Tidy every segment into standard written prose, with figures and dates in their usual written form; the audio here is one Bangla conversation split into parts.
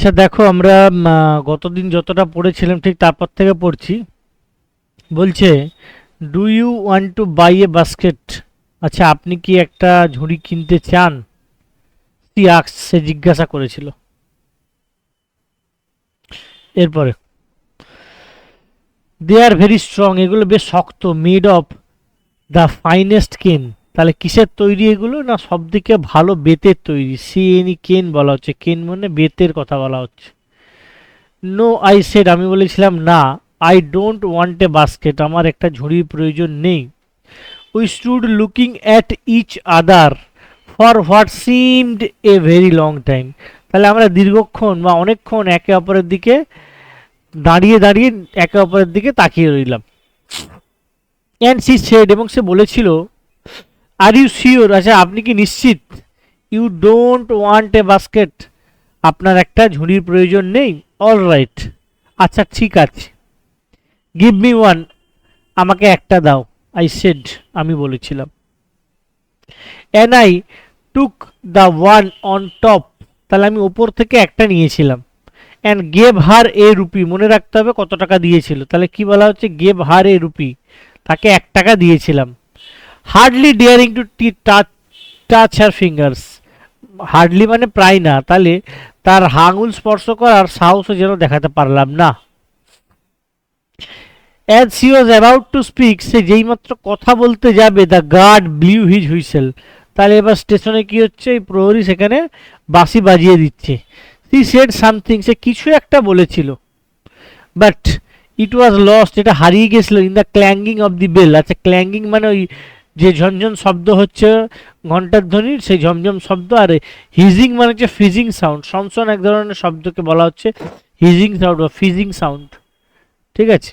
আচ্ছা দেখো, আমরা গতদিন যতটা পড়েছিলাম ঠিক তারপর থেকে পড়ছি। বলছে, do you want to buy a basket? আচ্ছা, আপনি কি একটা ঝুড়ি কিনতে চান? সে জিজ্ঞাসা করেছিল। এরপরে, দে আর ভেরি স্ট্রং, এগুলো বেশ শক্ত, মেড অফ দ্য ফাইনেস্ট কেন। তাহলে কিসের তৈরি এগুলো? না সব থেকে ভালো বেতের তৈরি। কেন বলা হচ্ছে, কেন মানে বেতের কথা বলা হচ্ছে। নো আই সেড, আমি বলেছিলাম না। I don't want a basket, আমার একটা ঝুড়ির প্রয়োজন নেই। We stood looking at each other for what seemed a very long time. তাহলে আমরা দীর্ঘক্ষণ বা অনেকক্ষণ একে অপরের দিকে দাঁড়িয়ে দাঁড়িয়ে একে অপরের দিকে তাকিয়ে রইলাম। অ্যান্ড সি সেড, এবং সে বলেছিল, আর ইউ শিওর, আচ্ছা আপনি কি নিশ্চিত? You don't want a basket, আপনার একটা ঝুড়ির প্রয়োজন নেই। অল রাইট, আচ্ছা ঠিক আছে। গিভ মি ওয়ান, আমাকে একটা দাও। আই সেড, আমি বলেছিলাম। And I took the one on top, তাহলে আমি ওপর থেকে একটা নিয়েছিলাম। And gave her A rupee, মনে রাখতে হবে কত টাকা দিয়েছিল। তাহলে কি বলা হচ্ছে? গেভ হার এ রুপি, তাকে 1 টাকা দিয়েছিলাম। Hardly ডিয়ারিং to touch her fingers, hardly মানে প্রায় না, তাহলে তার আঙুল স্পর্শ করার সাহসও যেন দেখাতে পারলাম না। As she was about to speak, সে যেইমাত্র কথা বলতে যাবে, the guard blew his whistle. তাহলে এবার স্টেশনে কি হচ্ছে? এই প্রহরী সেখানে বাঁশি বাজিয়ে দিচ্ছে। সি সেড সামথিং, সে কিছু একটা বলেছিল। বাট ইট ওয়াজ লস্ট, এটা হারিয়ে গেছিল। In the clanging of the bell, আচ্ছা ক্ল্যাঙ্গিং মানে ওই যে ঝনঝন শব্দ হচ্ছে ঘন্টার ধ্বনির, সেই ঝমঝম শব্দ। আর হিজিং মানে হচ্ছে ফিজিং সাউন্ড। সনসন এক ধরনের শব্দকে বলা হচ্ছে হিজিং সাউন্ড বা ফিজিং সাউন্ড। ঠিক আছে,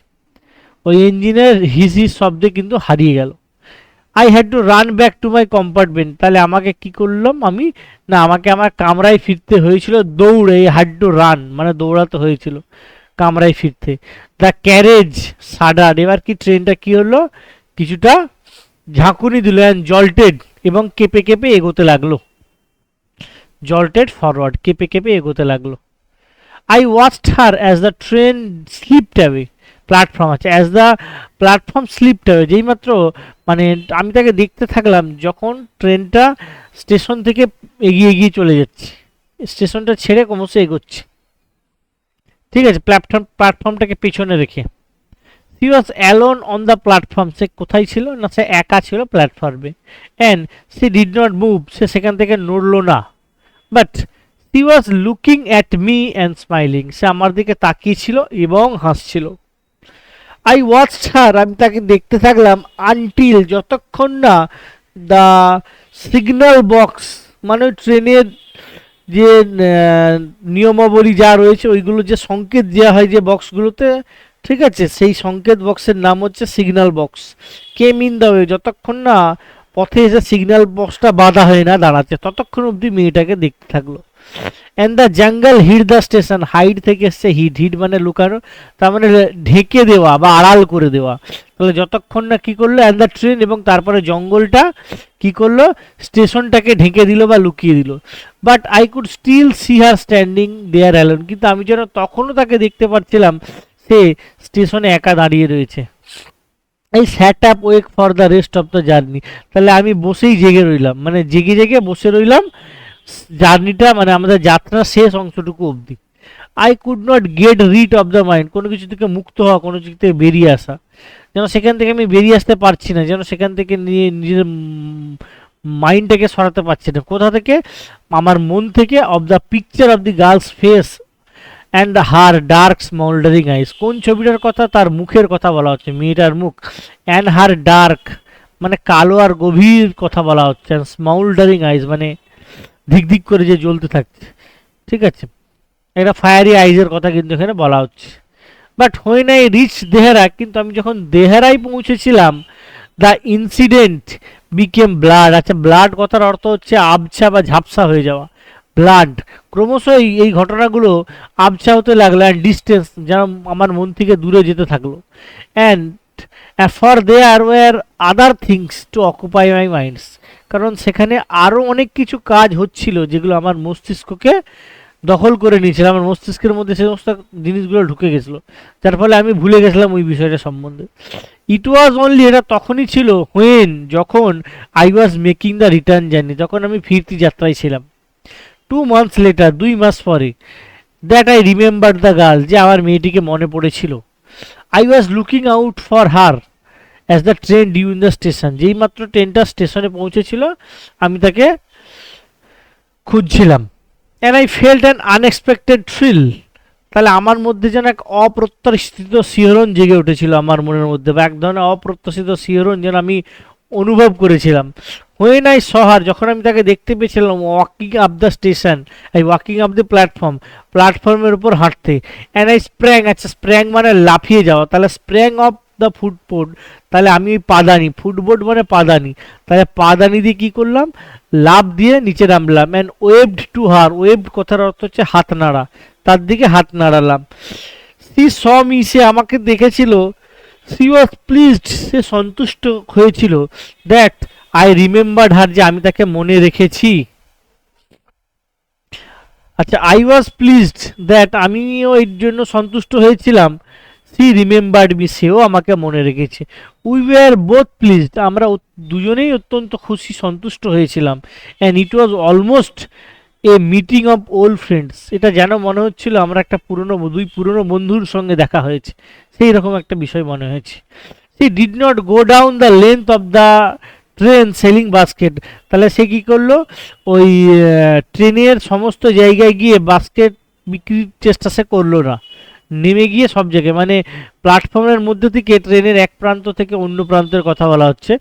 ওই ইঞ্জিনের হিজি শব্দে কিন্তু হারিয়ে গেল। I had to run back to my compartment, তাহলে আমাকে কি করলাম? আমাকে আমার কামরায় ফিরতে হয়েছিল দৌড়ে। হ্যাড টু রান মানে দৌড়াতে হয়েছিল কামরায় ফিরতে। দ্য ক্যারেজ সাডার, এবার কি ট্রেনটা কি হলো? কিছুটা ঝাঁকুনি দিল। অ্যান্ড জল্টেড, এবং কেঁপে কেঁপে এগোতে লাগলো। জল্টেড ফরওয়ার্ড, কেঁপে কেঁপে এগোতে লাগলো। I watched her as the train slipped away platform, আছে as the platform slipped away, যেইমাত্র মানে আমি তাকে দেখতে থাকলাম যখন ট্রেনটা স্টেশন থেকে এগিয়ে এগিয়ে চলে যাচ্ছে, স্টেশনটা ছেড়ে ক্রমশ এগোচ্ছে। ঠিক আছে, প্ল্যাটফর্মটাকে পেছনে রেখে। He was alone on the platform, সে কোথায় ছিল? না সে একা ছিল প্ল্যাটফর্মে। And she did not move, সে সেখান থেকে নড়ল না। But he was looking at me and smiling, সে আমার দিকে তাকিয়েছিল এবং হাসছিল। আই ওয়াচড হার, আমি তাকে দেখতে থাকলাম। আনটিল, যতক্ষণ না দ্য সিগন্যাল বক্স মানে ট্রেনের যে নিয়মাবলী যা রয়েছে ওইগুলো যে সংকেত দেওয়া হয় যে বক্সগুলোতে, ঠিক আছে, সেই সংকেত বক্সের নাম হচ্ছে signal box. Came in the way, যতক্ষণ না পথে এসে সিগন্যাল বক্সটা বাধা হয়ে না দাঁড়াচ্ছে ততক্ষণ অবধি মেয়েটাকে দেখতে থাকলো। And the jungle হিড the station, hide থেকে এসছে হিড, হিড মানে লুকানো, তার মানে ঢেকে দেওয়া বা আড়াল করে দেওয়া। তাহলে যতক্ষণ না কি করলো? অ্যান্ড দ্য ট্রেন, এবং তারপরে জঙ্গলটা কি করলো? স্টেশনটাকে ঢেকে দিল বা লুকিয়ে দিল। But I could still see her standing there alone, কিন্তু আমি যেন তখনও তাকে দেখতে পাচ্ছিলাম সে স্টেশনে একা দাঁড়িয়ে রয়েছে। I sat up awake for the rest of the journey, তাহলে আমি বসেই জেগে রইলাম, মানে জেগে জেগে বসে রইলাম জার্নিটা মানে আমাদের যাত্রার শেষ অংশটুকু অবধি। I could not get rid of the mind, কোনো কিছু থেকে মুক্ত হওয়া, কোনো কিছু থেকে বেরিয়ে আসা, যেন সেখান থেকে আমি বেরিয়ে আসতে পারছি না, যেন সেখান থেকে নিয়ে নিজের মাইন্ডটাকে সরাতে পারছি না। কোথা থেকে? আমার মন থেকে। Of the picture of the girl's face and her dark smouldering eyes, কোন ছবিটার কথা? তার মুখের কথা বলা হচ্ছে, মেয়েটার মুখ। অ্যান্ড হার ডার্ক মানে কালো আর গভীর কথা বলা হচ্ছে। অ্যান্ড স্মোল্ডারিং আইস মানে ধিক ধিক করে যে জ্বলতে থাকছে। ঠিক আছে, একটা ফায়ারি আইজের কথা কিন্তু এখানে বলা হচ্ছে। But when I reach Dehra, কিন্তু আমি যখন দেহরায় পৌঁছেছিলাম, দ্য ইনসিডেন্ট বিকেম ব্লাড, আচ্ছা ব্লাড কথার অর্থ হচ্ছে আবছা বা ঝাপসা হয়ে যাওয়া। ব্লাড ক্রমশ এই ঘটনাগুলো আবছা হতে লাগলো। অ্যান্ড ডিস্টেন্স যেন আমার মন থেকে দূরে যেতে থাকলো। And for there were other things to occupy my minds, কারণ সেখানে আরও অনেক কিছু কাজ হচ্ছিল যেগুলো আমার মস্তিষ্ককে দখল করে নিয়েছিল, আমার মস্তিষ্কের মধ্যে সেই সমস্ত জিনিসগুলো ঢুকে গেছিলো, যার ফলে আমি ভুলে গেছিলাম ওই বিষয়টা সম্বন্ধে। ইট ওয়াজ অনলি, এটা তখনই ছিল, হোয়েন, যখন I was making the return journey, যখন আমি ফিরতি যাত্রায় ছিলাম। 2 months লেটার, 2 মাস পরে, that I remember the girl, যে আমার মেয়েটিকে মনে পড়েছিল। I was looking out for her as the train due in the station, যেই মাত্র ট্রেনটা স্টেশনে পৌঁছেছিল আমি তাকে খুঁজছিলাম। And I felt an unexpected thrill, তাহলে আমার মধ্যে যেন এক অপ্রত্যাশিত শিহরণ জেগে উঠেছিল আমার মনের মধ্যে, বা এক ধরনের অপ্রত্যাশিত শিহরণ যেন আমি অনুভব করেছিলাম। হোয়েন আই সহার, যখন আমি তাকে দেখতে পেয়েছিলাম, ওয়াকিং আপ দ্য স্টেশন, এই ওয়াকিং আপ দ্য প্ল্যাটফর্ম, প্ল্যাটফর্মের উপর হাঁটতে। অ্যান্ড আই স্প্র্যাং, আচ্ছা স্প্র্যাং মানে লাফিয়ে যাওয়া, তাহলে স্প্র্যাং অফ দ্য ফুটবোর্ড, তাহলে আমি ওই পাদানি, ফুটবোর্ড মানে পাদানি, তাহলে পাদানি দিয়ে কী করলাম, লাফ দিয়ে নিচে নামলাম। And waved to her, waved কথার অর্থ হচ্ছে হাত নাড়া, তার দিকে হাত নাড়ালাম। সি স মি, সে আমাকে দেখেছিল। সি ওয়াজ প্লিজড, সে সন্তুষ্ট হয়েছিল। দ্যাট আই রিমেম্বার্ড হার, যে আমি তাকে মনে রেখেছি। আচ্ছা, আই ওয়াজ প্লিজড দ্যাট, আমিও এর জন্য সন্তুষ্ট হয়েছিলাম। সি রিমেম্বার্ড মি, সেও আমাকে মনে রেখেছে। উই ওয়ার বোথ প্লিজড, আমরা দুজনেই অত্যন্ত খুশি, সন্তুষ্ট হয়েছিলাম। And it was almost A meeting of old friends, এটা যেন মনে হচ্ছিল আমরা একটা দুই পুরনো বন্ধুর সঙ্গে দেখা হয়েছে, সেই রকম একটা বিষয় মনে হয়েছে। C did not go down the length of the train selling basket, তাহলে সে কী করলো, ওই ট্রেনের সমস্ত জায়গায় গিয়ে বাস্কেট বিক্রির চেষ্টা সে করলো না, নেমে গিয়ে সব জায়গায়, মানে প্ল্যাটফর্মের মধ্যে থেকে ট্রেনের এক প্রান্ত থেকে অন্য প্রান্তের কথা বলা হচ্ছে,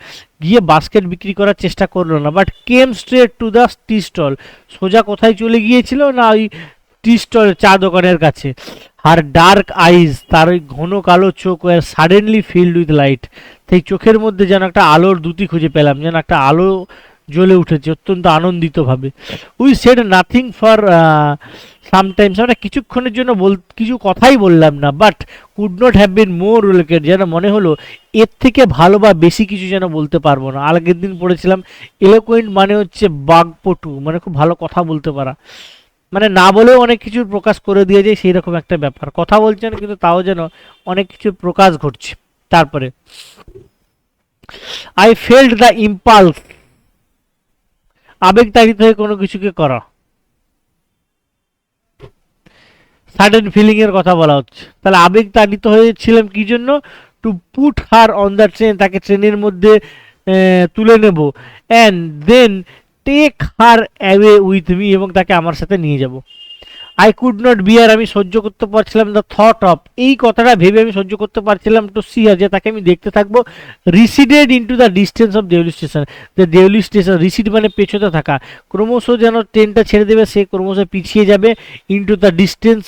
গিয়ে বাস্কেট বিক্রি করার চেষ্টা করলো না, but came straight to the tea stall, সোজা কোথায় চলে গিয়েছিল না, ওই টি স্টল, চা দোকানের কাছে। হার ডার্ক আইজ, তার ওই ঘন কালো চোখ, were suddenly filled with light, সেই চোখের মধ্যে যেন একটা আলোর দ্যুতি খুঁজে পেলাম, যেন একটা আলো জ্বলে উঠেছে অত্যন্ত আনন্দিতভাবে। We said nothing for sometimes, আমরা কিছুক্ষণের জন্য কিছু কথাই বললাম না, but could not have been more related, যেন মনে হলো এর থেকে ভালো বা বেশি কিছু যেন বলতে পারবো না। আগের দিন পড়েছিলাম এলোকুয়েন্ট মানে হচ্ছে বাগপটু, মানে খুব ভালো কথা বলতে পারা, মানে না বলেও অনেক কিছুর প্রকাশ করে দিয়ে যায়, সেই রকম একটা ব্যাপার। কথা বলছেন কিন্তু তাও যেন অনেক কিছুর প্রকাশ ঘটছে। তারপরে আই ফেল্ট দ্য ইম্পালস, আবেগতাড়িত হয়ে কোনো কিছুকে করা, সাডেন ফিলিং এর কথা বলা হচ্ছে। তাহলে আবেগতাড়িত হয়েছিলাম কি জন্য, to put her on the train, তাকে ট্রেনের মধ্যে তুলে নেব। And then take her away with me, এবং তাকে আমার সাথে নিয়ে যাব। আই কুড নট বিয়ার, আমি সহ্য করতে পারছিলাম, দ্য থট অফ, এই কথাটা ভেবে আমি সহ্য করতে পারছিলাম, টু সি যে তাকে আমি দেখতে থাকবো, receded into the distance of Deoli station, যে দেউলি স্টেশন, রিসিড মানে পেছোতে থাকা, ক্রমশ যেন ট্রেনটা ছেড়ে দেবে, সে ক্রমশ পিছিয়ে যাবে, into the distance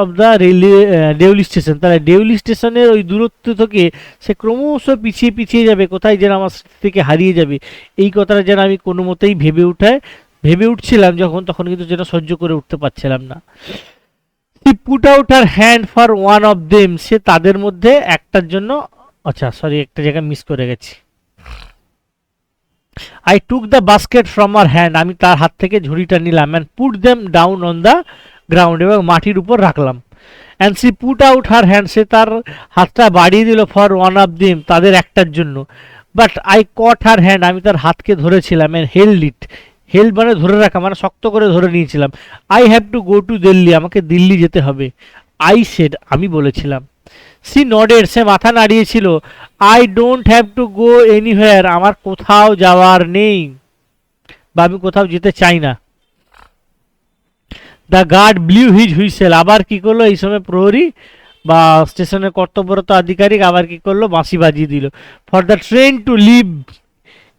of the railway Deoli station, তাহলে দেউলি স্টেশনের ওই দূরত্ব থেকে সে ক্রমশ পিছিয়ে পিছিয়ে যাবে, কোথায় যেন আমার স্মৃতি থেকে হারিয়ে যাবে, এই কথাটা যেন আমি কোনো মতেই ভেবে উঠছিলাম যখন, তখন কিন্তু যেটা সহ্য করে উঠতে পারছিলাম না। She put out her hand for one of them, সে তাদের মধ্যে একটার জন্য, আচ্ছা সরি একটা জায়গায় মিস করে গেছি। I took the basket from her hand, আমি তার হাত থেকে ঝুড়িটা নিলাম। And put them down on the ground, এবং মাটির উপর রাখলাম। And she put out her hand, সে তার হাতটা বাড়িয়ে দিল, ফর ওয়ান অফ দেম, তাদের একটার জন্য। But I caught her hand, আমি তার হাতকে ধরেছিলাম। অ্যান্ড হেল্ড ইট, হেল্ড মানে ধরে রাখা, মানে শক্ত করে ধরে নিয়েছিলাম। I have to go to Delhi, আমাকে দিল্লি যেতে হবে। আই সেড, আমি বলেছিলাম। সি নডেড, সে মাথা নাড়িয়েছিল। I don't have to go anywhere, আমার কোথাও যাওয়ার নেই, বা আমি কোথাও যেতে চাই না। The guard blew his whistle, আবার কি করলো এই সময় প্রহরী বা স্টেশনের কর্তব্যরত আধিকারিক আবার কি করলো, বাঁশি বাজিয়ে দিল। For the train to leave,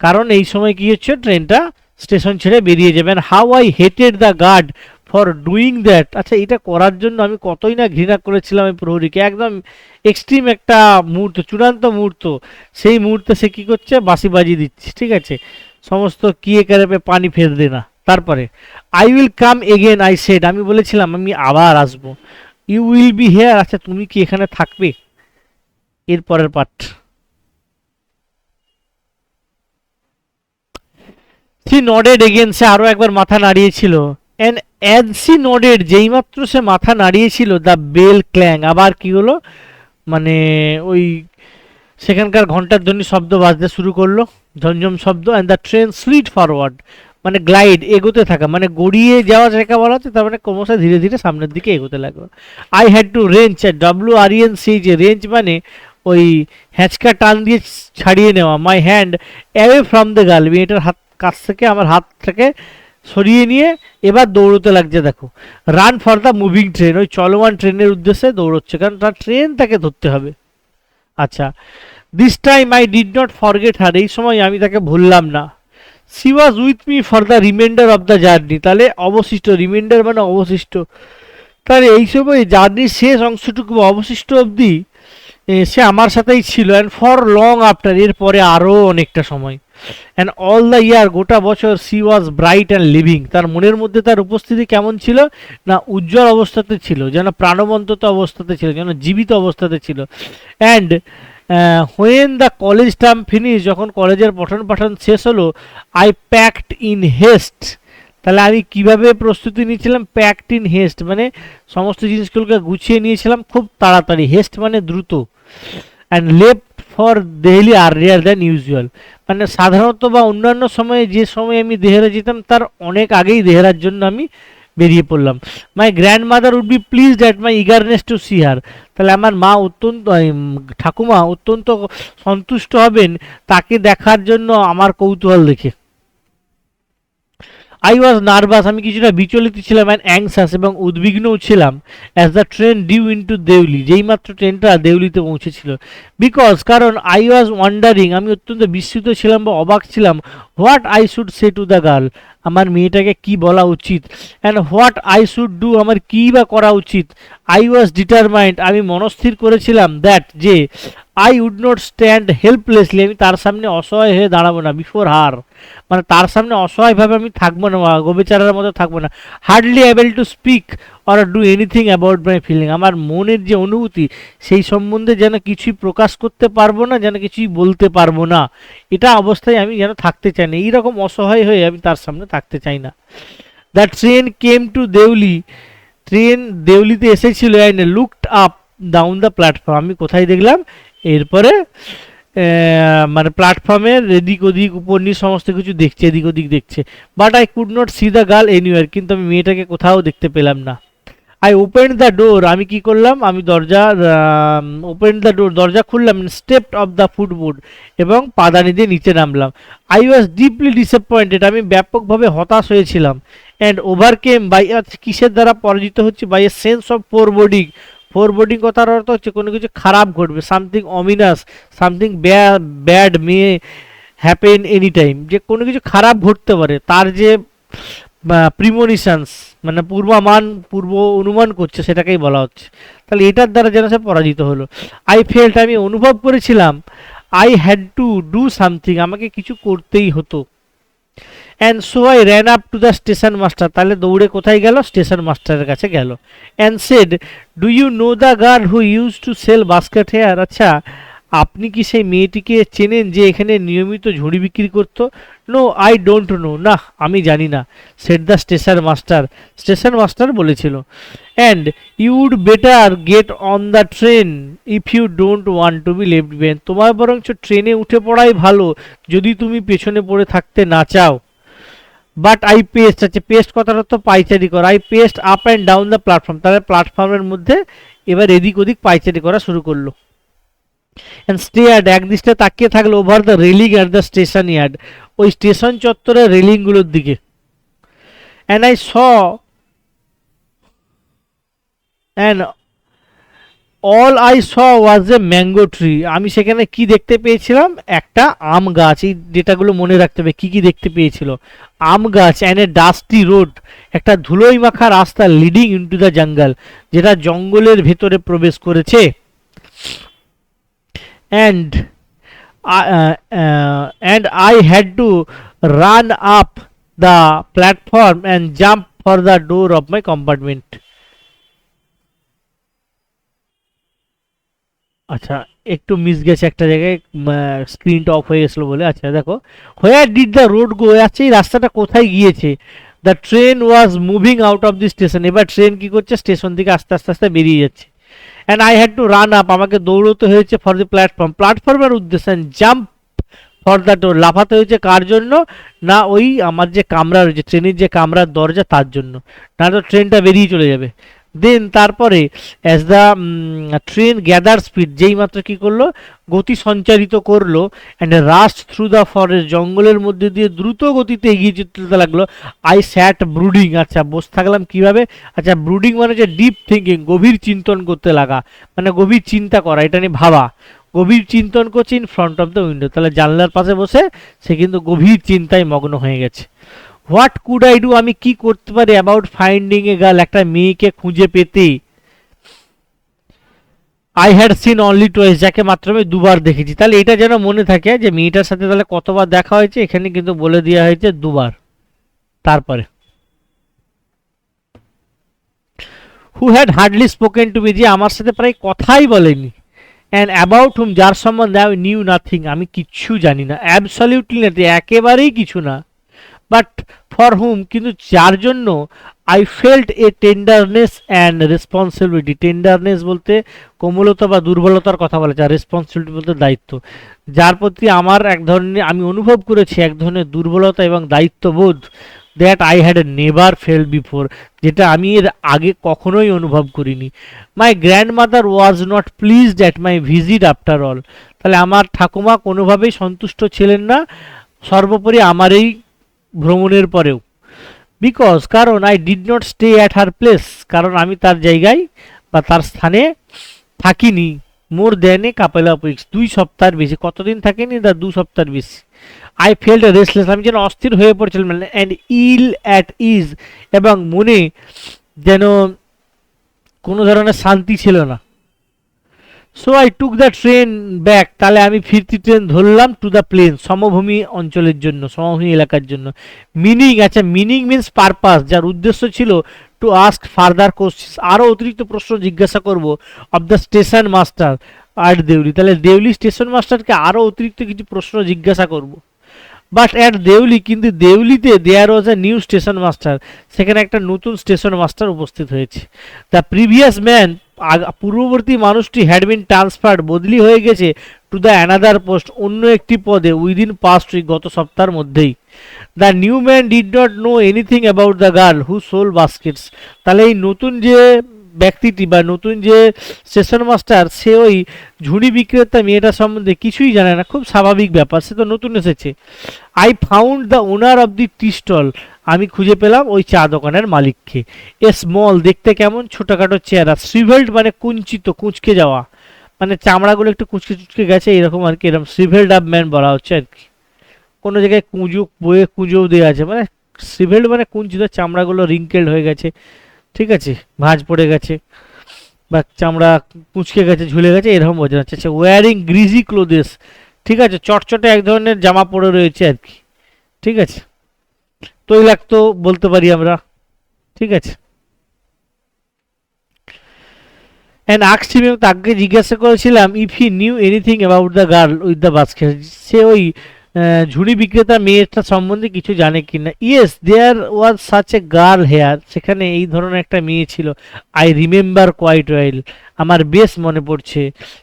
কারণ এই সময় কি হচ্ছে, ট্রেনটা স্টেশন ছেড়ে বেরিয়ে যাবেন। How I hated the guard for doing that, আচ্ছা এটা করার জন্য আমি কতই না ঘৃণা করেছিলাম এই প্রহরীকে, একদম এক্সট্রিম একটা মুহূর্ত, চূড়ান্ত মুহূর্ত, সেই মুহূর্তে সে কী করছে, বাঁশি বাজিয়ে দিচ্ছে, ঠিক আছে, সমস্ত কিয়ে ক্যারেপে পানি ফের দে না। তারপরে I will come again, I said, আমি বলেছিলাম আমি আবার আসবো। ইউ উইল বি হেয়ার, আচ্ছা তুমি কি এখানে থাকবে, এর পরের পার্ট। সি নডেড এগেন, সে আরো একবার মাথা নাড়িয়েছিল। অ্যান্ড অ্যাজ সি নোডেড, যেইমাত্র সে মাথা নাড়িয়েছিল, দ্য বেল ক্ল্যাং, আবার কি হলো, মানে ওই সেখানকার ঘন্টার ধ্বনি শব্দ বাজতে শুরু করলো, ঝমঝম শব্দ। And the train slid forward, মানে গ্লাইড, এগোতে থাকা, মানে গড়িয়ে যাওয়া যাকে বলা হচ্ছে, তার মানে ক্রমশ ধীরে ধীরে সামনের দিকে এগোতে লাগলো। I had to wrench, WRENC, যে রেঞ্চ মানে ওই হ্যাঁচকা টান দিয়ে ছাড়িয়ে নেওয়া, my hand away from the girl, মেয়েটার হাত কাছ থেকে, আমার হাত থেকে সরিয়ে নিয়ে এবার দৌড়তে লাগছে দেখো। Run for the moving train, ওই চলমান ট্রেনের উদ্দেশ্যে দৌড়চ্ছে, কারণ তার ট্রেন তাকে ধরতে হবে। আচ্ছা, this time I did not forget her, এই সময় আমি তাকে ভুললাম না। She was with me for the remainder of the journey, তাহলে অবশিষ্ট, রিমাইন্ডার মানে অবশিষ্ট, তাহলে এই সময় জার্নির শেষ অংশটুকু অবশিষ্ট অবধি সে আমার সাথেই ছিল। অ্যান্ড ফর লং আফটার, এর পরে আরও অনেকটা সময়। অ্যান্ড অল দ্য ইয়ার, গোটা বছর, C was bright and living, তার মনের মধ্যে তার উপস্থিতি কেমন ছিল না, উজ্জ্বল অবস্থাতে ছিল, যেন প্রাণবন্ততা অবস্থাতে ছিল, যেন জীবিত অবস্থাতে ছিল। And when the college term finish, যখন কলেজের পঠন পাঠন শেষ হলো, আই প্যাকড ইন হেস্ট, তাহলে আমি কিভাবে প্রস্তুতি নিয়েছিলাম, প্যাকড ইন হেস্ট মানে সমস্ত জিনিসগুলোকে গুছিয়ে নিয়েছিলাম খুব তাড়াতাড়ি, হেস্ট মানে দ্রুত। And left for Delhi earlier than usual, মানে সাধারণত বা অন্যান্য সময়ে যে সময় আমি দেহেরা যেতাম তার অনেক আগেই দেহেরার জন্য আমি বেরিয়ে পড়লাম। My grandmother would be pleased at my eagerness to see her, তাহলে আমার মা অত্যন্ত, ঠাকুমা অত্যন্ত সন্তুষ্ট হবেন তাকে দেখার জন্য আমার কৌতূহল দেখে। আই ওয়াজ নার্ভাস, আমি কিছুটা বিচলিত ছিলাম, অ্যান্ড অ্যাংসাস, এবং উদ্বিগ্নও ছিলাম। As the train due into Deoli, যেইমাত্র ট্রেনটা দেউলিতে পৌঁছেছিল। বিকজ, কারণ আই ওয়াজ ওয়ান্ডারিং, আমি অত্যন্ত বিস্মিত ছিলাম বা অবাক ছিলাম। What I should say to the girl, আমার মেয়েটাকে কি বলা উচিত। And what I should do, আমার কী বা করা উচিত। আই ওয়াজ ডিটারমাইন্ড, আমি মনস্থির করেছিলাম, দ্যাট যে আই উড নট স্ট্যান্ড হেল্পলেসলি, আমি তার সামনে অসহায় হয়ে দাঁড়াবো না, বিফোর হার, মানে তার সামনে অসহায়ভাবে আমি থাকবো না, গোবেচারার মতো থাকবো না। Hardly able to speak or do anything about my feeling, আমার মনের যে অনুভূতি সেই সম্বন্ধে যেন কিছুই প্রকাশ করতে পারবো না, যেন কিছুই বলতে পারবো না, এটা অবস্থায় আমি যেন থাকতে চাই না, এইরকম অসহায় হয়ে আমি তার সামনে থাকতে চাই না। The train came to Deoli, train দেউলিতে এসেছিল। And looked up down the platform, আমি কোথায় দেখলাম, এরপরে মানে প্ল্যাটফর্মের এদিক ওদিক উপর নিয়ে সমস্ত কিছু দেখছে, এদিক ওদিক দেখছে। But I could not C the girl anywhere, কিন্তু আমি মেয়েটাকে কোথাও দেখতে পেলাম না। আই ওপেন দ্য ডোর, আমি কি করলাম, আমি দরজা ওপেন দ্য ডোর, দরজা খুললাম। স্টেপড অফ দ্য ফুটবোর্ড, এবং পাদানি দিয়ে নিচে নামলাম। আই ওয়াজ ডিপলি ডিসঅ্যাপয়েন্টেড, আমি ব্যাপকভাবে হতাশ হয়েছিলাম। অ্যান্ড ওভারকেম বাই, কিসের দ্বারা পরাজিত হচ্ছে, by a sense of foreboding, foreboding কথার অর্থ হচ্ছে কোনো কিছু খারাপ ঘটবে, something ominous, something bad may happen any time, যে কোনো কিছু খারাপ ঘটতে পারে, তার যে প্রিমোনিশনস মানে পূর্ব অনুমান করছে, সেটাকেই বলা হচ্ছে। তাহলে এটার দ্বারা যেন সে পরাজিত হলো। আই ফেল্ট, আমি অনুভব করেছিলাম, I had to do something, আমাকে কিছু করতেই হতো। And so I ran up to the station master, তাহলে দৌড়ে কোথায় গেল, স্টেশন মাস্টারের কাছে গেল। And said, do you know the girl who use to sell basket here, আচ্ছা আপনি কি সেই মেয়েটিকে চেনেন যে এখানে নিয়মিত ঝুড়ি বিক্রি করতো। নো আই ডোন্ট নো, না আমি জানি না। Said the station master, station master বলেছিল। And you would better get on the train if you don't want to be left behind, তোমার বরঞ্চ ট্রেনে উঠে পড়াই ভালো যদি তুমি পেছনে পড়ে থাকতে না চাও। বাট আই পেস্ট, আচ্ছা পেস্ট কথাটা তো পাইচারি করা, I paced up and down the platform, তাহলে প্ল্যাটফর্মের মধ্যে এবার এদিক ওদিক পাইচারি করা শুরু করলো। অ্যান্ড স্টেয়ার্ড, একদৃষ্টে তাকিয়ে থাকলো, over the railing at the station yard, ওই স্টেশন চত্বরের রেলিংগুলোর দিকে। And I saw and all I saw was a mango tree, আমি সেখানে কি দেখতে পেয়েছিলাম, একটা আম গাছ। এই ডেটাগুলো মনে রাখতে হবে কি কি দেখতে পেয়েছিল, আম গাছ। অ্যান্ড এ ডাস্টি রোড, একটা ধুলোই মাখা রাস্তা, লিডিং ইনটু দ্য জঙ্গল, যেটা জঙ্গলের ভেতরে প্রবেশ করেছে। And I had to run up the platform and jump for the door of my compartment. আচ্ছা একটু মিস গেছে একটা জায়গায়, স্ক্রিনটা অফ হয়ে গেছিলো বলে। আচ্ছা দেখো, where did the road go, আচ্ছা এই রাস্তাটা কোথায় গিয়েছে, the train was moving out of the station. এবার ট্রেন কি করছে, স্টেশন থেকে আস্তে আস্তে আস্তে বেরিয়ে যাচ্ছে। And I had to run up, আমাকে দৌড়তে হয়েছে ফর দি প্ল্যাটফর্ম, প্ল্যাটফর্মের উদ্দেশ্যে। And jump for the door, লাফাতে হয়েছে কার জন্য না, ওই আমার যে কামরা রয়েছে, ট্রেনের যে কামরার দরজা তার জন্য, না তো ট্রেনটা বেরিয়ে চলে যাবে। দেন তারপরে as the train gather speed, যেই মাত্র কী করলো, গতি সঞ্চারিত করলো, and rushed through the forest, জঙ্গলের মধ্যে দিয়ে দ্রুত গতিতে এগিয়ে যেতে লাগলো। আই স্যাট ব্রুডিং, আচ্ছা বসে থাকলাম কীভাবে, আচ্ছা ব্রুডিং মানে হচ্ছে ডিপ থিঙ্কিং, গভীর চিন্তন করতে লাগা, মানে গভীর চিন্তা করা, এটা নিয়ে ভাবা, গভীর চিন্তন করছে in front of the window, তাহলে জানলার পাশে বসে সে কিন্তু গভীর চিন্তায় মগ্ন হয়ে গেছে। হোয়াট কুড আই ডু, আমি কি করতে পারি, অ্যাবাউট ফাইন্ডিং এ গার্ল, একটা মেয়েকে খুঁজে পেতে। I had seen only twice, যাকে মাত্র আমি দুবার দেখেছি। তাহলে এটা যেন মনে থাকে যে মেয়েটার সাথে তাহলে কতবার দেখা হয়েছে, এখানে কিন্তু বলে দেওয়া হয়েছে দুবার। তারপরে who had hardly spoken to me, যে আমার সাথে প্রায় কথাই বলেনি। অ্যান্ড অ্যাবাউট হুম, যার সম্বন্ধে আই নিউ নাথিং, আমি কিচ্ছু জানি না, অ্যাবসলিউটলি নাথিং, একেবারেই কিছু না। বাট ফর হুম, কিন্তু যার জন্য I felt a tenderness and responsibility, tenderness বলতে কোমলতা বা দুর্বলতার কথা বলা যায়, রেসপন্সিবিলিটি বলতে দায়িত্ব, যার প্রতি আমার এক ধরনের, আমি অনুভব করেছি এক ধরনের দুর্বলতা এবং দায়িত্ববোধ, that I had never fail before, যেটা আমি এর আগে কখনোই অনুভব করিনি। মাই grand mother was not pleased at my visit after all, তাহলে আমার ঠাকুমা কোনোভাবেই সন্তুষ্ট ছিলেন না সর্বোপরি আমার এই ভ্রমণের পরেও। বিকজ, কারণ I did not stay at her place, কারণ আমি তার জায়গায় বা তার স্থানে থাকিনি মোর দেন এ কাপল অফ উইকস, 2 সপ্তাহের বেশি, কতদিন থাকেনি, তার 2 সপ্তাহের বেশি। আই ফেল্ট রেস্টলেস, আমি যেন অস্থির হয়ে পড়ছিলাম, অ্যান্ড ইল অ্যাট ইজ, এবং মনে যেন কোনো ধরনের শান্তি ছিল না। So I took the train back, তাহলে আমি ফিরতি ট্রেন ধরলাম টু দ্য প্লেন, সমভূমি অঞ্চলের জন্য, সমভূমি এলাকার জন্য। মিনিং, আচ্ছা মিনিং মিনস পারপাস, যার উদ্দেশ্য ছিল টু আস্ক ফার্দার কোশ্চেন, আরও অতিরিক্ত প্রশ্ন জিজ্ঞাসা করব, অফ দ্য স্টেশন মাস্টার আর দেউলি, তাহলে দেউলি স্টেশন মাস্টারকে আরও অতিরিক্ত কিছু প্রশ্ন জিজ্ঞাসা করব। বাট অ্যাট দেউলি, কিন্তু দেউলিতে দেয়ার ওয়াজ এ নিউ স্টেশন মাস্টার, সেখানে একটা নতুন স্টেশন মাস্টার উপস্থিত হয়েছে। দ্য প্রিভিয়াস ম্যান, পূর্ববর্তী মানুষটি হ্যাড বিন ট্রান্সফার্ড, বদলি হয়ে গেছে, টু দ্য অ্যানাদার পোস্ট, অন্য একটি পদে, উইদিন পাস্ট উইক, গত সপ্তাহের মধ্যেই। The new man did not know anything about the girl who sold baskets, তাহলে এই নতুন যে ব্যক্তিটি বা নতুন যে স্টেশন মাস্টার, সে ওই ঝুড়ি বিক্রেতা মেয়েটা সম্বন্ধে কিছুই জানে না, খুব স্বাভাবিক ব্যাপার, সে তো নতুন এসেছে। I found the owner of the tea stall, আমি খুঁজে পেলাম ওই চা দোকানের মালিককে। এ স্মল, দেখতে কেমন, ছোটোখাটো চেহারা, শ্রিভেল্ড মানে কুঞ্চিত, কুঁচকে যাওয়া, মানে চামড়াগুলো একটু কুচকে চুচকে গেছে এরকম আর কি, এরকম শ্রিভেল্ড আপ ম্যান বলা হচ্ছে আর কি। কোনো জায়গায় কুঁজো বয়ে কুঁজোও দেওয়া আছে, মানে শ্রিভেল্ড মানে কুঞ্চিত, চামড়াগুলো রিঙ্কেলড হয়ে গেছে, ঠিক আছে, ভাঁজ পড়ে গেছে বা চামড়া কুঁচকে গেছে, ঝুলে গেছে, এরকম বোঝা যাচ্ছে। আচ্ছা, ওয়ারিং গ্রিজি ক্লোদেস, ঠিক আছে, চটচটে এক ধরনের জামা পরে রয়েছে আর কি, ঠিক আছে, তৈলাক্ত বলতে পারি আমরা, ঠিক আছে। অ্যান্ড আস্কড হিম, তাকে জিজ্ঞাসা করেছিলাম, if he knew anything about the girl with the basket, সে ওই ঝুড়ি বিক্রেতা মেয়েটা সম্বন্ধে কিছু জানে কি না। Yes, there was such a girl here, সেখানে এই ধরনের একটা মেয়ে ছিল। আই রিমেম্বার কোয়াইট ওয়েল, আমার বেশ মনে পড়ছে।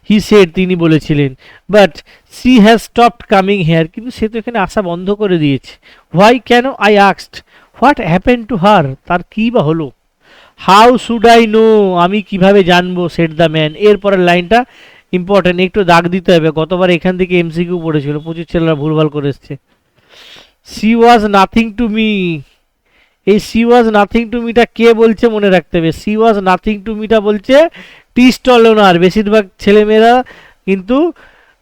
হি সেড, তিনি বলেছিলেন। But she has stopped coming here, কিন্তু সে তো এখানে আসা বন্ধ করে দিয়েছে। হোয়াই, কেন? I asked. What happen to her, তার কী বা হলো? হাউ শুড আই নো, আমি কিভাবে জানবো, সেড দ্য ম্যান। এরপরের লাইনটা ইম্পর্টেন্ট, একটু দাগ দিতে হবে, গতবার এখান থেকে এমসিকিউ পড়েছিল, প্রচুর ছেলেরা ভুলভাল করে এসছে। C was nothing to me, এই সি ওয়াজ নাথিং টু মিটা কে বলছে মনে রাখতে হবে, সি ওয়াজ নাথিং টু মিটা বলছে টি স্টল ওনার, বেশিরভাগ ছেলেমেয়েরা কিন্তু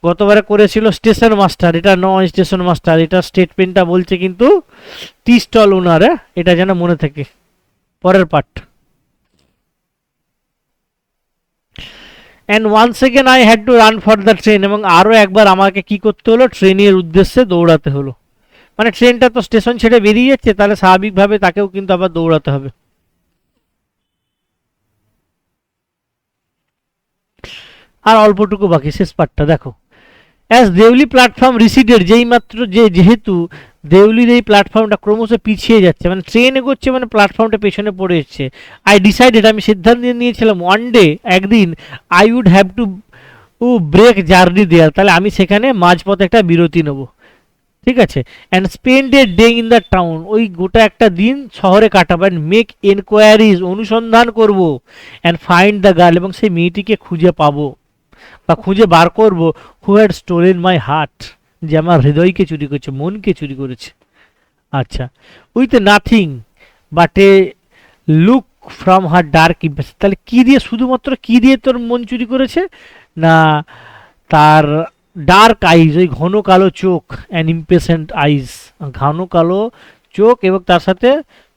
গতবারে করেছিল স্টেশন মাস্টার, এটা নয় স্টেশন মাস্টার, এটা স্টেটমেন্টটা বলছে কিন্তু টি স্টল ওনার, এটা যেন মনে থাকে। পরের part, and once again I had to run for the train, এবং আরও একবার আমাকে কি করতে হলো, ট্রেনের উদ্দেশ্যে দৌড়াতে হলো। মানে ট্রেনটা তো স্টেশন ছেড়ে বেরিয়ে যাচ্ছে, তাহলে স্বাভাবিকভাবে তাকেও কিন্তু আবার দৌড়াতে হবে। আর অল্পটুকু বাকি, শেষ পার্টটা দেখো। অ্যাজ দেউলি প্ল্যাটফর্ম রিসিডেড, যেই মাত্র যেহেতু দেউলির এই প্ল্যাটফর্মটা ক্রমশ পিছিয়ে যাচ্ছে, মানে ট্রেন এগোচ্ছে মানে প্ল্যাটফর্মটা পেছনে পড়ে এসছে। আই ডিসাইডেড, আমি সিদ্ধান্ত নিয়েছিলাম, ওয়ান ডে, একদিন, I would have to break journey there, তাহলে আমি সেখানে মাঝপথে একটা বিরতি নেবো, ঠিক আছে। And spend a day in the town, ওই গোটা একটা দিন শহরে কাটাবো। অ্যান্ড মেক এনকোয়ারিজ, অনুসন্ধান করব। অ্যান্ড ফাইন্ড দ্য গার্ল, এবং সেই মেয়েটিকে খুঁজে পাবো বা খুঁজে বার করব, who had stolen my heart, যে আমার হৃদয়কে চুরি করেছে, মনকে চুরি করেছে। আচ্ছা, with nothing but a look from her dark ইম্পেস, তাহলে কি দিয়ে, শুধুমাত্র কি দিয়ে তোর মন চুরি করেছে না, তার ডার্ক আইজ, ওই ঘন কালো চোখ, অ্যান্ড ইম্পেশেন্ট আইজ, ঘন কালো চোখ এবং তার সাথে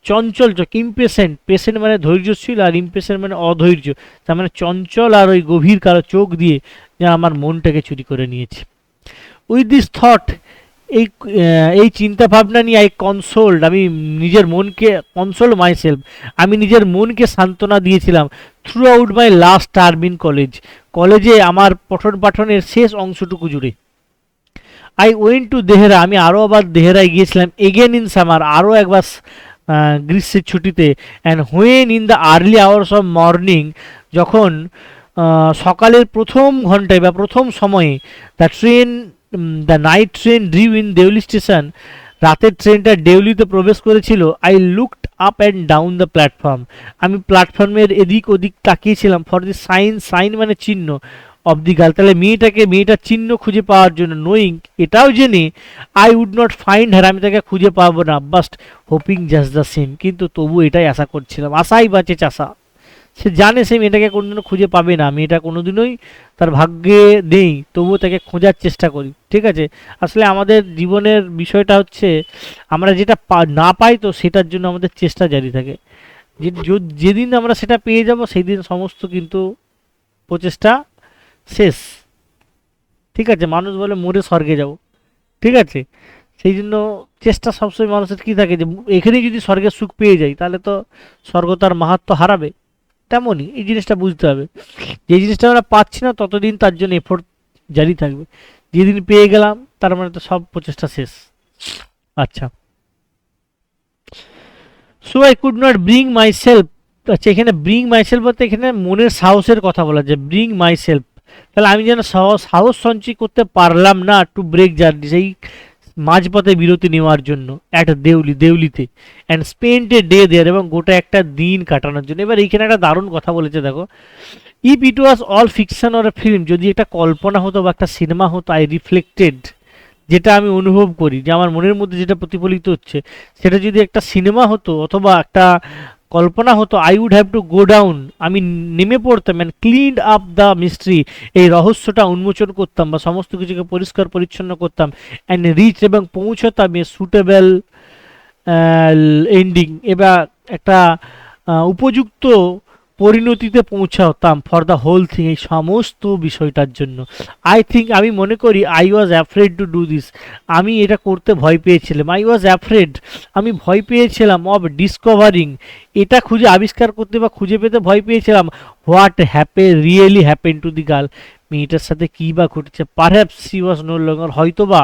চঞ্চল চোখ। ইম্পেশেন্ট, পেশেন্ট মানে ধৈর্যশীল, আর ইম্পেশেন্ট মানে অধৈর্য, তার মানে চঞ্চল আর ওই গভীর কালো চোখ দিয়ে যে আমার মনটাকে চুরি করে নিয়েছে। উইথ দিস থট, এই এই চিন্তা ভাবনা নিয়ে আই কনসোল্ড, আমি নিজের মনকে, কনসোল মাই সেলফ, আমি নিজের মনকে সান্ত্বনা দিয়েছিলাম, through out my last term in college, কলেজে আমার পঠন পাঠনের শেষ অংশটুকু জুড়ে। আই ওয়েন্ট টু দেহরা, আমি আরও আবার দেহরায় গিয়েছিলাম, এগেন ইন সামার, আরও একবার গ্রীষ্মের ছুটিতে। And when in the early hours of morning, যখন সকালের প্রথম ঘন্টায় বা প্রথম সময়ে, the night train drew in Deoli station, রাতের ট্রেনটা দেউলিতে প্রবেশ করেছিল। I looked up and down the platform, আমি প্ল্যাটফর্মের এদিক ওদিক তাকিয়েছিলাম, ফর দি সাইন, সাইন মানে চিহ্ন, অফ দি গার্ল, তাহলে মেয়েটার চিহ্ন খুঁজে পাওয়ার জন্য, নোয়িং, এটাও জেনে, I would not find her, আমি তাকে খুঁজে পাবো না, but hoping just the same, কিন্তু তবু এটাই আশা করছিলাম, আশাই বাঁচে চাষা। সে জানে সে মেয়েটাকে কোনোদিনও খুঁজে পাবে না, মেয়েটা কোনোদিনই তার ভাগ্যে নেই, তবুও তাকে খোঁজার চেষ্টা করি, ঠিক আছে। আসলে আমাদের জীবনের বিষয়টা হচ্ছে, আমরা যেটা না পাই তো সেটার জন্য আমাদের চেষ্টা জারি থাকে, যেদিন আমরা সেটা পেয়ে যাব সেই দিন সমস্ত কিন্তু প্রচেষ্টা শেষ, ঠিক আছে। মানুষ বলে মরে স্বর্গে যাব, ঠিক আছে। সেই জন্য চেষ্টা সবসময় মানুষের কী থাকে, যে এখানেই যদি স্বর্গের সুখ পেয়ে যাই তাহলে তো স্বর্গ তার মাহাত্ম্য হারাবে, তেমনই এই জিনিসটা বুঝতে হবে, যে জিনিসটা আমরা পাচ্ছি না ততদিন তার জন্য এফোর্ট জারি থাকবে, যেদিন পেয়ে গেলাম তার মানে তো সব প্রচেষ্টা শেষ। আচ্ছা, so I could not bring my self, আচ্ছা এখানে ব্রিং মাই সেলফ বলতে এখানে মনের সাহসের কথা বলা যায়, ব্রিং মাই সেলফ, তাহলে আমি যেন সাহস সঞ্চয় করতে পারলাম না, টু ব্রেক জার্নি, সেই মাঝপথে বিরতি নেওয়ার জন্য, একটা দেউলিতে, and spend a day there, এবং গোটা একটা দিন কাটানোর জন্য। এবার এইখানে একটা দারুণ কথা বলেছে দেখো, if it was all fiction or a film, যদি একটা কল্পনা হতো বা একটা সিনেমা হতো, আই রিফ্লেক্টেড, যেটা আমি অনুভব করি, যে আমার মনের মধ্যে যেটা প্রতিফলিত হচ্ছে, সেটা যদি একটা সিনেমা হতো অথবা একটা কল্পনা হতো, I would have to go down, আমি নেমে পড়তাম, and cleaned up the mystery, এই রহস্যটা উন্মোচন করতাম বা সমস্ত কিছুকে পরিষ্কার পরিচ্ছন্ন করতাম, অ্যান্ড রিচ, এবং পৌঁছতাম এ সুটেবল এন্ডিং, এবার একটা উপযুক্ত পরিণতিতে পৌঁছাতাম, ফর দ্য হোল থিং, এই সমস্ত বিষয়টার জন্য। আই থিঙ্ক, আমি মনে করি, I was afraid to do this, আমি এটা করতে ভয় পেয়েছিলাম, আই ওয়াজ অ্যাফ্রেড, আমি ভয় পেয়েছিলাম, অফ ডিসকভারিং, এটা খুঁজে আবিষ্কার করতে বা খুঁজে পেতে ভয় পেয়েছিলাম, what really happen to the girl, মেয়েটার সাথে কী বা ঘটেছে। Perhaps she was no longer, হয়তোবা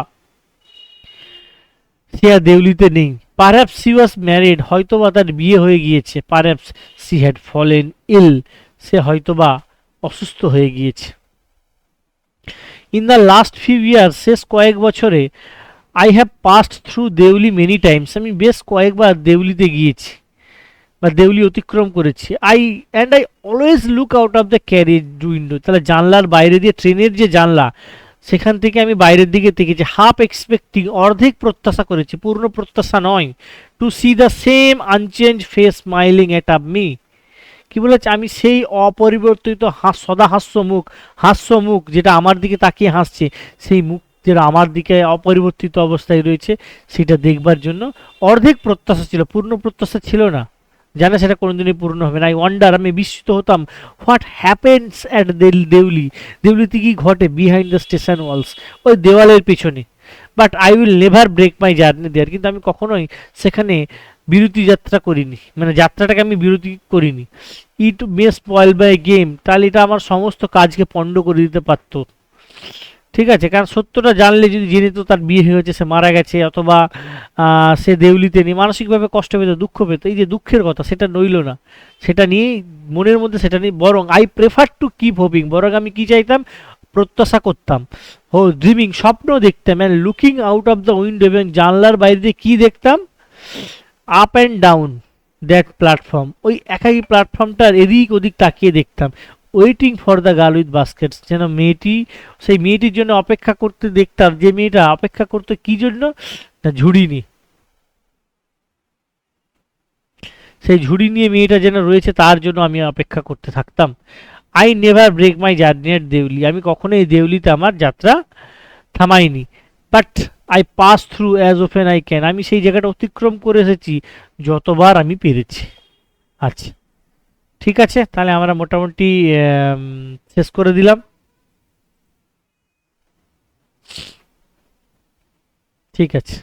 সে আর দেউলিতে নেই, পারহ্যাপস শি ওয়াজ ম্যারিড, হয়তোবা তার বিয়ে হয়ে গিয়েছে, perhaps she had fallen ill, সে হয়তোবা অসুস্থ হয়ে গিয়েছে। In the last few years, শেষ কয়েক বছরে, I have passed through Deoli many times, আমি বেশ কয়েকবার দেউলিতে গিয়েছি বা দেউলি অতিক্রম করেছি। I always look out of the carriage window, তাহলে জানলার বাইরে দিয়ে, ট্রেনের যে জানলা সেখান থেকে আমি বাইরের দিকে দেখেছি, হাফ এক্সপেক্টিং, অর্ধেক প্রত্যাশা করেছি, পূর্ণ প্রত্যাশা নয়, to see the same unchanged face smiling at up me, কি বলেছে, আমি সেই অপরিবর্তিত সদা হাস্যমুখ যেটা আমার দিকে তাকিয়ে হাসছে, সেই মুখ যেটা আমার দিকে অপরিবর্তিত অবস্থায় রয়েছে, সেটা দেখবার জন্য অর্ধেক প্রত্যাশা ছিল, পূর্ণ প্রত্যাশা ছিল না, জানে সেটা কোনোদিনই পূর্ণ হবে না। আই ওয়ান্ডার, আমি বিস্মিত হতাম, হোয়াট হ্যাপেন্স অ্যাট দেউলিতে কি ঘটে, বিহাইন্ড দ্য স্টেশন ওয়ালস, ওই দেওয়ালের পেছনে, but I will never break my journey there, কিন্তু আমি কখনোই সেখানে বিরতি যাত্রা করিনি, মানে যাত্রাটাকে আমি বিরতি করিনি। ইট মে স্পয়েল বাই গেম, তাহলে এটা আমার সমস্ত কাজকে পণ্ড করে দিতে পারতো, ঠিক আছে, কারণ সত্যটা জানলে যদি জেনে তো তার বিয়ে হয়েছে, সে মারা গেছে, অথবা সে দেউলিতে নেই, মানসিকভাবে কষ্ট পেত, দুঃখ পেত, এই যে দুঃখের কথা সেটা নইল না, সেটা নিয়ে মনের মধ্যে সেটা নিয়ে, বরং I prefer to keep hoping, বরং আমি কি চাইতাম, প্রত্যাশা করতাম, ও ড্রিমিং, স্বপ্ন দেখতাম, and looking out of the window, এবং জানলার বাইরে দিয়ে কী দেখতাম, up and down that platform, ওই একাই প্ল্যাটফর্মটার এদিক ওদিক তাকিয়ে দেখতাম, waiting for the girl with Vazquez, যেন মেয়েটি, সেই মেয়েটির জন্য অপেক্ষা করতে দেখতাম, যে মেয়েটা অপেক্ষা করতে কি জন্য, না ঝুড়ি নিয়ে, সেই ঝুড়ি নিয়ে মেয়েটা যেন রয়েছে তার জন্য আমি অপেক্ষা করতে থাকতাম। I never break my journey at Deoli, আমি কখনো এই দেউলিতে আমার যাত্রা থামাইনি, but I pass through as often I can, আমি সেই জায়গাটা অতিক্রম করে এসেছি যতবার আমি পেরেছি। আচ্ছা, ঠিক আছে, তাহলে আমরা মোটামুটি শেষ করে দিলাম। ঠিক আছে।